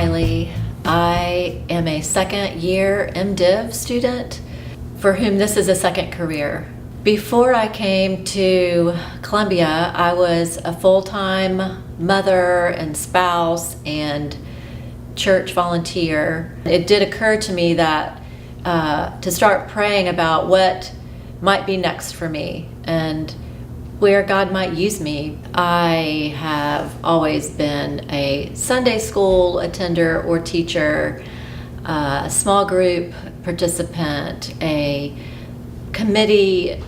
Kylie. I am a second year MDiv student for whom this is a second career. Before I came to Columbia, I was a full-time mother and spouse and church volunteer. It did occur to me that to start praying about what might be next for me and where God might use me. I have always been a Sunday school attender or teacher, a small group participant, a committee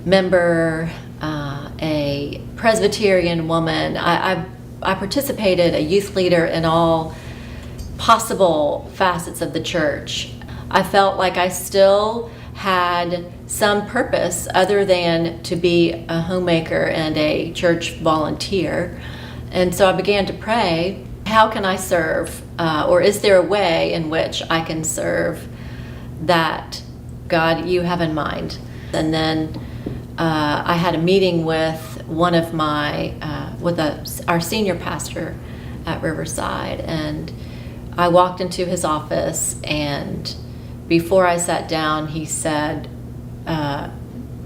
member, a Presbyterian woman. I participated, a youth leader in all possible facets of the church. I felt like I still had some purpose other than to be a homemaker and a church volunteer. And so I began to pray, how can I serve? Or is there a way in which I can serve that God you have in mind? And then I had a meeting with one of my, our senior pastor at Riverside, and I walked into his office, and before I sat down, he said,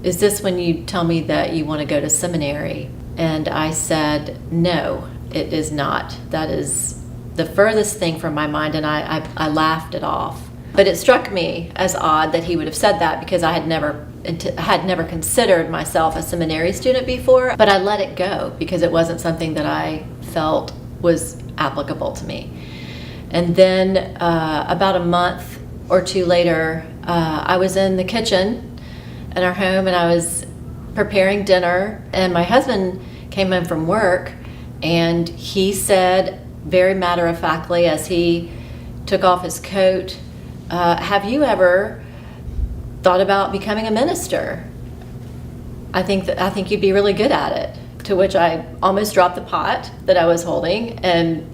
is this when you tell me that you want to go to seminary? And I said, no, it is not. That is the furthest thing from my mind, and I laughed it off. But it struck me as odd that he would have said that, because I had never considered myself a seminary student before, but I let it go because it wasn't something that I felt was applicable to me. And then about a month or two later, I was in the kitchen in our home, and I was preparing dinner, and my husband came in from work, and he said very matter-of-factly, as he took off his coat, have you ever thought about becoming a minister? I think you'd be really good at it. To which I almost dropped the pot that I was holding and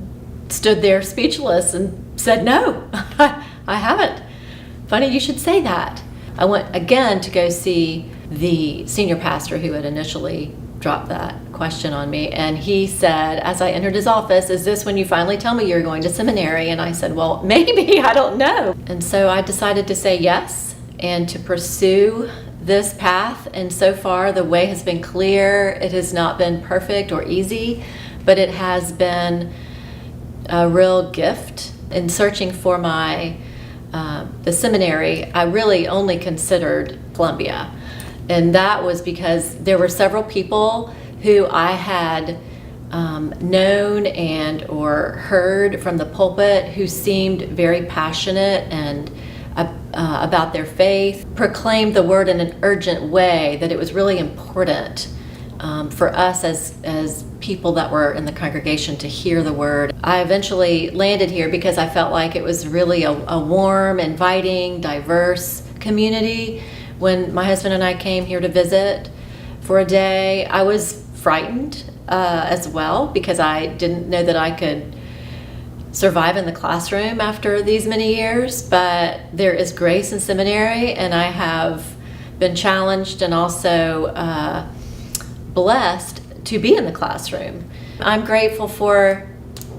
stood there speechless and said, no, I haven't. Funny you should say that. I went again to go see the senior pastor who had initially dropped that question on me, and he said, as I entered his office, is this when you finally tell me you're going to seminary? And I said, well, maybe, I don't know. And so I decided to say yes and to pursue this path, and so far the way has been clear. It has not been perfect or easy, but it has been a real gift. In searching for the seminary, I really only considered Columbia. And that was because there were several people who I had known and or heard from the pulpit who seemed very passionate and about their faith, proclaimed the word in an urgent way, that it was really important for us as people that were in the congregation to hear the word. I eventually landed here because I felt like it was really a warm, inviting, diverse community. When my husband and I came here to visit for a day, I was frightened as well, because I didn't know that I could survive in the classroom after these many years, but there is grace in seminary, and I have been challenged and also blessed to be in the classroom. I'm grateful for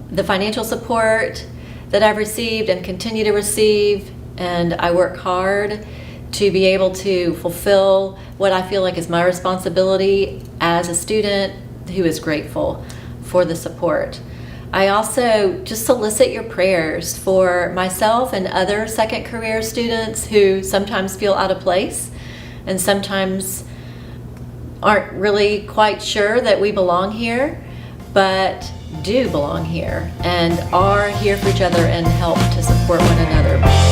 the financial support that I've received and continue to receive, and I work hard to be able to fulfill what I feel like is my responsibility as a student who is grateful for the support. I also just solicit your prayers for myself and other second career students who sometimes feel out of place and sometimes aren't really quite sure that we belong here, but do belong here and are here for each other and help to support one another.